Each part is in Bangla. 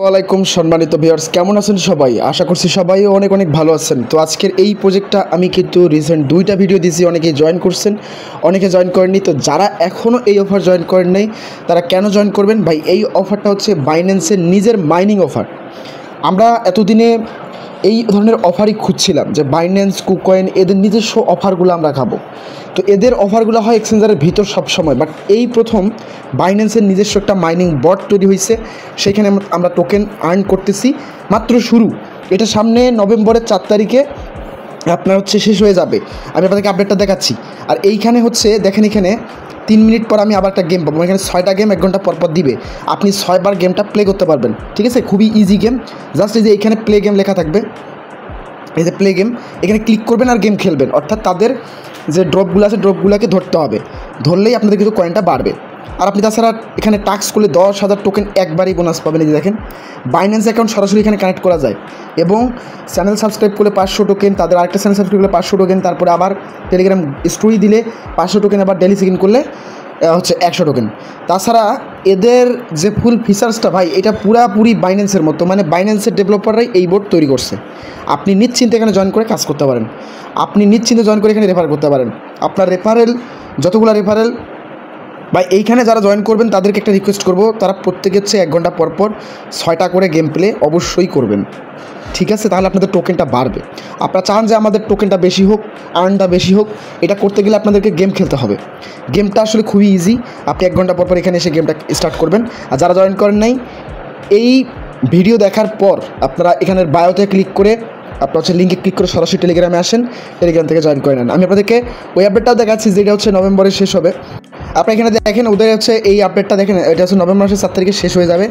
ওয়ালাইকুম সম্মানিত ভিউয়ার্স, কেমন আছেন সবাই? আশা করছি সবাই অনেক অনেক ভালো আছেন। তো আজকের এই প্রজেক্টটা আমি কিন্তু রিসেন্ট 2টা ভিডিও দিয়েছি, অনেকেই জয়েন করছেন, অনেকে জয়েন করেননি। তো যারা এখনও এই অফার জয়েন করেন নাই তারা কেন জয়েন করবেন ভাই? এই অফারটা হচ্ছে বাইন্যান্সের নিজের মাইনিং অফার। আমরা এতদিনে এই ধরনের অফারই খুঁজছিলাম যে বাইন্যান্স, কুকয়েন এদের নিজস্ব অফারগুলো আমরা খাবো। তো এদের অফারগুলো হয় এক্সচেঞ্জারের ভিতর সবসময়, বাট এই প্রথম বাইন্যান্সের নিজস্ব একটা মাইনিং বট তৈরি হয়েছে, সেখানে আমরা টোকেন আর্ন করতেছি। মাত্র শুরু, এটা সামনে নভেম্বরের 4 তারিখে আপনার হচ্ছে শেষ হয়ে যাবে। আমি আপনাদেরকে আপডেটটা দেখাচ্ছি। আর এইখানে হচ্ছে দেখেন, এখানে 3 মিনিট পর আমি আবার একটা গেম পাবো। এখানে 6টা গেম 1 ঘন্টা পর পর দিবে, আপনি 6 বার গেমটা প্লে করতে পারবেন। ঠিক আছে, খুবই ইজি গেম। জাস্ট এই যে এখানে প্লে গেম লেখা থাকবে, এই যে প্লে গেম, এখানে ক্লিক করবেন আর গেম খেলবেন। অর্থাৎ তাদের যে ড্রপগুলো আছে ড্রপগুলোকে ধরতে হবে, ধরলেই আপনাদের কিন্তু কয়েনটা বাড়বে। আর আপনি তাছাড়া এখানে টাস্ক করলে 10,000 টোকেন একবারই বোনাস পাবেন। এই যে দেখেন, বাইন্যান্স অ্যাকাউন্ট সরাসরি এখানে কানেক্ট করা যায়, এবং চ্যানেল সাবস্ক্রাইব করলে 500 টোকেন, তাদের আরেকটা চ্যানেল সাবস্ক্রাইব করলে 500 টোকেন, তারপরে আবার টেলিগ্রাম স্টোরি দিলে 500 টোকেন, আবার ডেলি চেক ইন করলে হচ্ছে 100 টোকেন। তাছাড়া এদের যে ফুল ফিচার্সটা ভাই, এটা পুরাপুরি বাইন্যান্সের মতো, মানে বাইন্যান্সের ডেভেলপাররাই এই বোর্ড তৈরি করছে। আপনি নিশ্চিন্তে এখানে জয়েন করে কাজ করতে পারেন, আপনি নিশ্চিন্তে জয়েন করে এখানে রেফার করতে পারেন। আপনার রেফারেল, যতগুলো রেফারেল ভাই এইখানে যারা জয়েন করবেন তাদেরকে একটা রিকোয়েস্ট করব, তারা প্রত্যেকের হচ্ছে 1 ঘন্টা পর পর 6টা করে গেম প্লে অবশ্যই করবেন। ঠিক আছে, তাহলে আপনাদের টোকেনটা বাড়বে। আপনারা চান যে আমাদের টোকেনটা বেশি হোক, আর্নটা বেশি হোক, এটা করতে গেলে আপনাদেরকে গেম খেলতে হবে। গেমটা আসলে খুবই ইজি, আপনি 1 ঘন্টা পর পর এখানে এসে গেমটা স্টার্ট করবেন। আর যারা জয়েন করেন নাই, এই ভিডিও দেখার পর আপনারা এখানের বায়োতে ক্লিক করে আপনার হচ্ছে লিঙ্কে ক্লিক করে সরাসরি টেলিগ্রামে আসেন, টেলিগ্রাম থেকে জয়েন করে নেন। আমি আপনাদেরকে ওই আপডেটটাও দেখাচ্ছি, যেটা হচ্ছে নভেম্বরে শেষ হবে। আপনারা এখানে দেখেন, ওদের হচ্ছে এই আপডেটটা দেখেন, এটা হচ্ছে নভেম্বর মাসের 7 তারিখে শেষ হয়ে যাবে।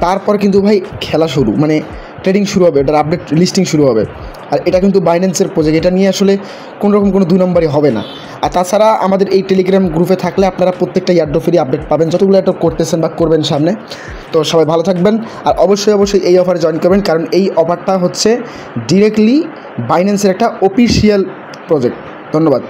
তারপর কিন্তু ভাই খেলা শুরু, মানে ট্রেডিং শুরু হবে, এটার আপডেট লিস্টিং শুরু হবে। আর এটা কিন্তু বাইন্যান্সের প্রজেক্ট, এটা নিয়ে আসলে কোনোরকম কোনো 2 নম্বরই হবে না। আর তাছাড়া আমাদের এই টেলিগ্রাম গ্রুপে থাকলে আপনারা প্রত্যেকটা ইয়ারড্রপ ফ্রি আপডেট পাবেন, যতগুলো ইয়ারড্রপ করতেছেন বা করবেন সামনে। তো সবাই ভালো থাকবেন, আর অবশ্যই এই অফারে জয়েন করবেন, কারণ এই অফারটা হচ্ছে ডিরেক্টলি বাইন্যান্সের একটা অফিসিয়াল প্রজেক্ট। ধন্যবাদ।